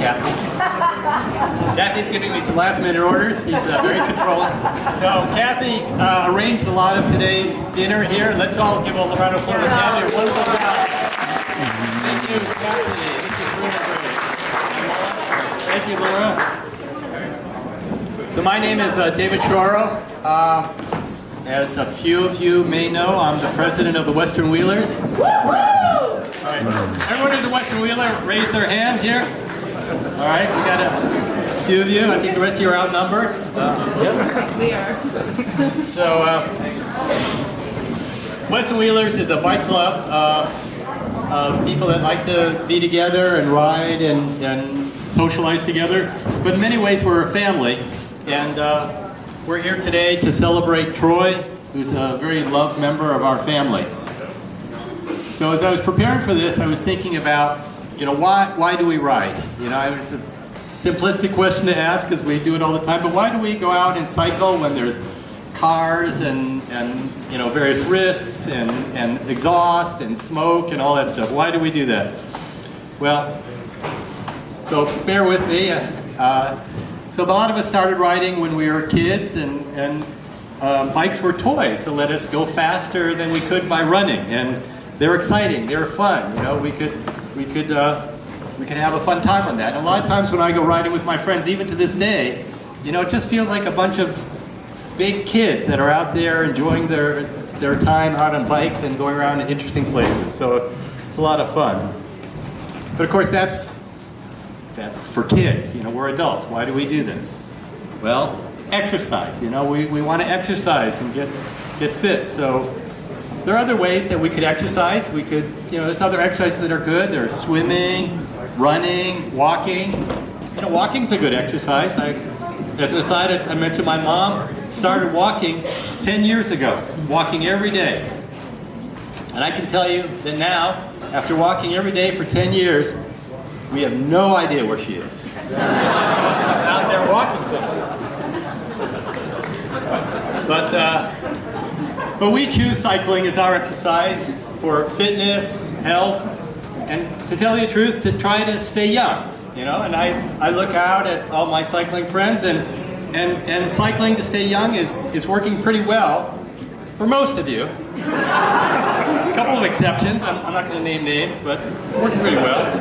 Kathy. Kathy's giving me some last-minute orders. He's very controlled. So Kathy arranged a lot of today's dinner here. Let's all give a round of applause to Kathy. Wonderful job. Thank you, Kathy. This is really great. Thank you, Laura. So my name is David Shoro. As a few of you may know, I'm the president of the Western Wheelers. All right. Everyone who's a Western Wheeler, raise their hand here. All right, we got a few of you. I think the rest of you are outnumbered. We are. So, Western Wheelers is a bike club of people that like to be together and ride and socialize together. But in many ways, we're a family. And we're here today to celebrate Troy, who's a very loved member of our family. So as I was preparing for this, I was thinking about, why do we ride? It's a simplistic question to ask because we do it all the time, but why do we go out and cycle when there's cars and various risks and exhaust and smoke and all that stuff? Why do we do that? Well, so bear with me. So a lot of us started riding when we were kids, and bikes were toys that let us go faster than we could by running, and they're exciting, they're fun. We could have a fun time on that. And a lot of times when I go riding with my friends, even to this day, it just feels like a bunch of big kids that are out there enjoying their time out on bikes and going around in interesting places. So it's a lot of fun. But of course, that's for kids. We're adults. Why do we do this? Well, exercise. We want to exercise and get fit. So there are other ways that we could exercise. We could, there's other exercises that are good. There's swimming, running, walking. Walking's a good exercise. As an aside, I mentioned my mom started walking 10 years ago, walking every day. And I can tell you that now, after walking every day for 10 years, we have no idea where she is. She's out there walking somewhere. But we choose cycling as our exercise for fitness, health, and to tell you the truth, to try to stay young. And I look out at all my cycling friends, and cycling to stay young is working pretty well for most of you. A couple of exceptions. I'm not going to name names, but working pretty well.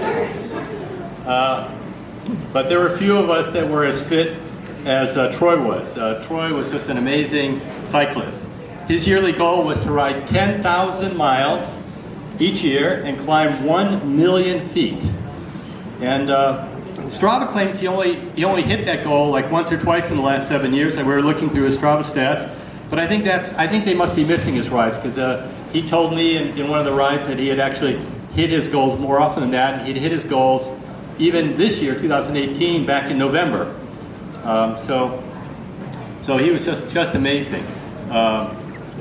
But there were a few of us that were as fit as Troy was. Troy was just an amazing cyclist. His yearly goal was to ride 10,000 miles each year and climb 1 million feet. And Strava claims he only hit that goal like once or twice in the last 7 years, and we were looking through his Strava stats. But I think they must be missing his rides, because he told me in one of the rides that he had actually hit his goals more often than that, and he'd hit his goals even this year, 2018, back in November. So he was just amazing.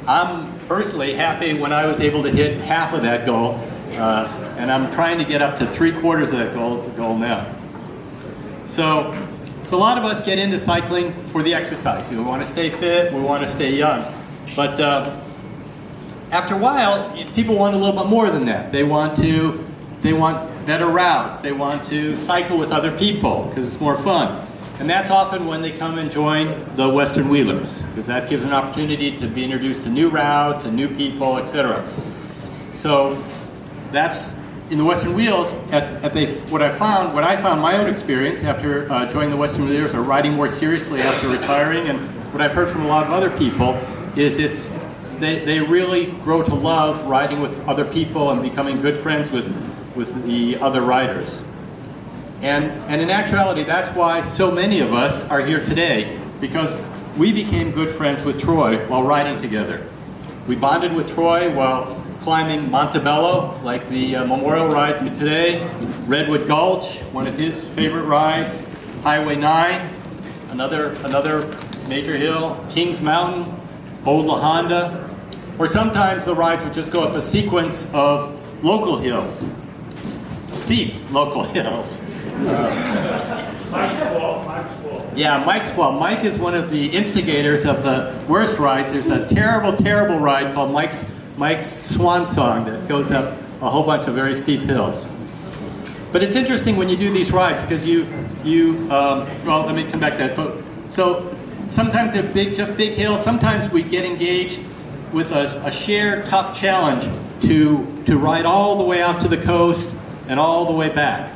I'm personally happy when I was able to hit half of that goal, and I'm trying to get up to 3/4 of that goal now. So a lot of us get into cycling for the exercise. We want to stay fit, we want to stay young. But after a while, people want a little bit more than that. They want better routes. They want to cycle with other people because it's more fun. And that's often when they come and join the Western Wheelers, because that gives an opportunity to be introduced to new routes and new people, etc. So that's in the Western Wheels. What I found my own experience after joining the Western Wheelers, or riding more seriously after retiring, and what I've heard from a lot of other people is they really grow to love riding with other people and becoming good friends with the other riders. And in actuality, that's why so many of us are here today, because we became good friends with Troy while riding together. We bonded with Troy while climbing Montebello, like the memorial ride today, Redwood Gulch, one of his favorite rides, Highway 9, another major hill, Kings Mountain, Old La Honda, or sometimes the rides would just go up a sequence of local hills, steep local hills. Yeah, Mike's Fall. Mike is one of the instigators of the worst rides. There's a terrible, terrible ride called Mike's Swan Song that goes up a whole bunch of very steep hills. But it's interesting when you do these rides because well, let me come back to that. So sometimes they're just big hills. Sometimes we get engaged with a shared tough challenge to ride all the way out to the coast and all the way back.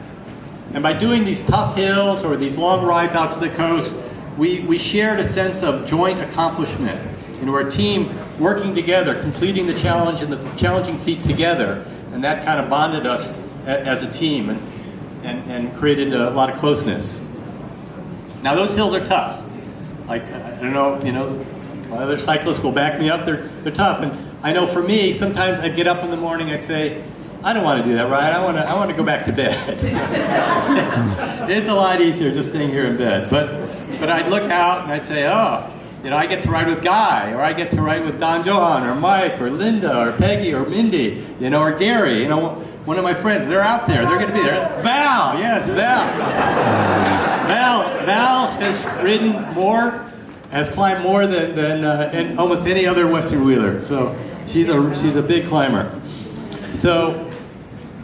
And by doing these tough hills or these long rides out to the coast, we shared a sense of joint accomplishment. You know, we're a team working together, completing the challenge and the challenging feat together, and that kind of bonded us as a team and created a lot of closeness. Now those hills are tough. Like, I don't know, you know, other cyclists will back me up, they're tough. And I know for me, sometimes I'd get up in the morning, I'd say, I don't want to do that ride, I want to go back to bed. It's a lot easier just staying here in bed. But I'd look out and I'd say, oh, you know, I get to ride with Guy, or I get to ride with Don Johan, or Mike, or Linda, or Peggy, or Mindy, you know, or Gary, you know, one of my friends, they're out there, they're going to be there. Val, yes, Val has ridden more, has climbed more than almost any other Western Wheeler. So she's a big climber. So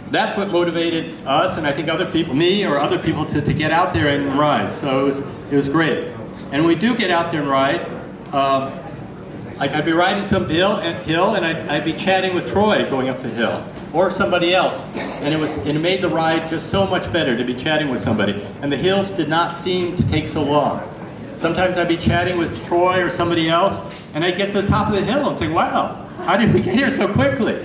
that's what motivated us, and I think other people, me or other people, to get out there and ride. So it was great. And when we do get out there and ride, I'd be riding some hill, and I'd be chatting with Troy going up the hill, or somebody else. And it made the ride just so much better to be chatting with somebody. And the hills did not seem to take so long. Sometimes I'd be chatting with Troy or somebody else, and I'd get to the top of the hill and say, wow, how did we get here so quickly?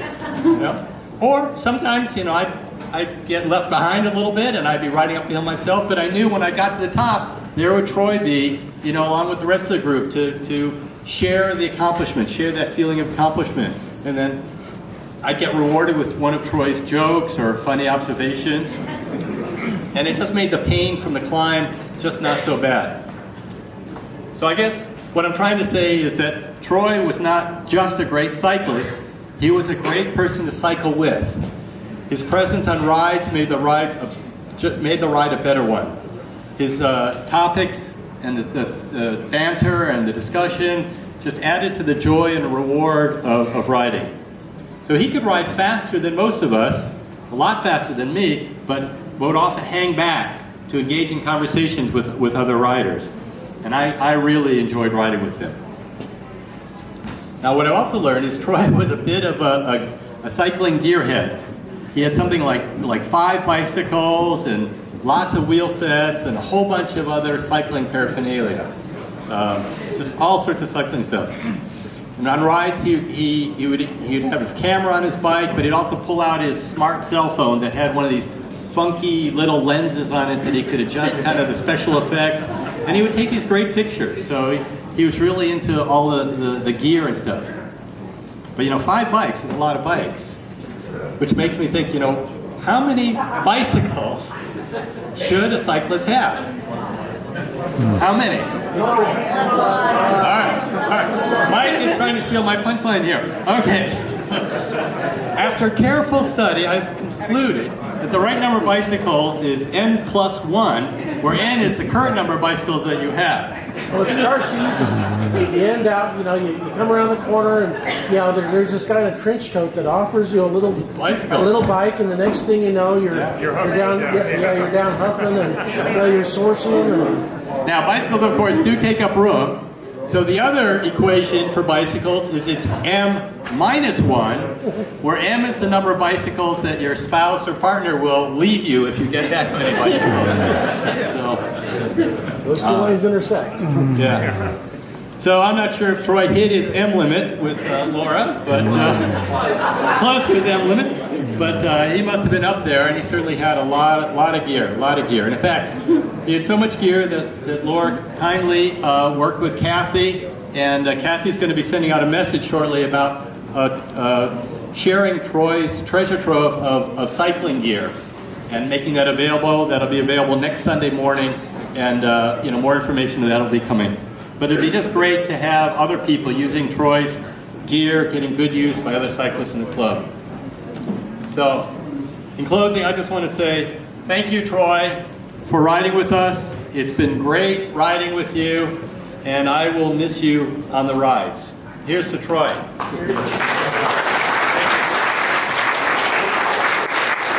You know? Or sometimes, you know, I'd get left behind a little bit, and I'd be riding up the hill myself, but I knew when I got to the top, there would Troy be, you know, along with the rest of the group to share the accomplishment, share that feeling of accomplishment. And then I'd get rewarded with one of Troy's jokes or funny observations. And it just made the pain from the climb just not so bad. So I guess what I'm trying to say is that Troy was not just a great cyclist, he was a great person to cycle with. His presence on rides made the ride a better one. His topics and the banter and the discussion just added to the joy and reward of riding. So he could ride faster than most of us, a lot faster than me, but would often hang back to engage in conversations with other riders. And I really enjoyed riding with him. Now what I also learned is Troy was a bit of a cycling gearhead. He had something like 5 bicycles and lots of wheel sets and a whole bunch of other cycling paraphernalia. Just all sorts of cycling stuff. And on rides, he'd have his camera on his bike, but he'd also pull out his smart cell phone that had one of these funky little lenses on it that he could adjust kind of the special effects. And he would take these great pictures. So he was really into all the gear and stuff. But you know, 5 bikes is a lot of bikes. Which makes me think, you know, how many bicycles should a cyclist have? How many? All right. Mike is trying to steal my punchline here. Okay. After careful study, I've concluded that the right number of bicycles is n+1, where n is the current number of bicycles that you have. Well, it starts easy. You end out, you know, you come around the corner, and you know, there's this guy in a trench coat that offers you a little bike, and the next thing you know, you're down, you're down huffing, and you know, you're sourcing. Now, bicycles, of course, do take up room. So the other equation for bicycles is it's m-1, where m is the number of bicycles that your spouse or partner will leave you if you get that many bicycles. Those two lines intersect. Yeah. So I'm not sure if Troy hit his M limit with Laura, but close to his M limit. But he must have been up there, and he certainly had a lot of gear. And in fact, he had so much gear that Laura kindly worked with Kathy, and Kathy's going to be sending out a message shortly about sharing Troy's treasure trove of cycling gear and making that available. That'll be available next Sunday morning, and you know, more information on that'll be coming. But it'd be just great to have other people using Troy's gear, getting good use by other cyclists in the club. So, in closing, I just want to say thank you, Troy, for riding with us. It's been great riding with you, and I will miss you on the rides. Here's to Troy.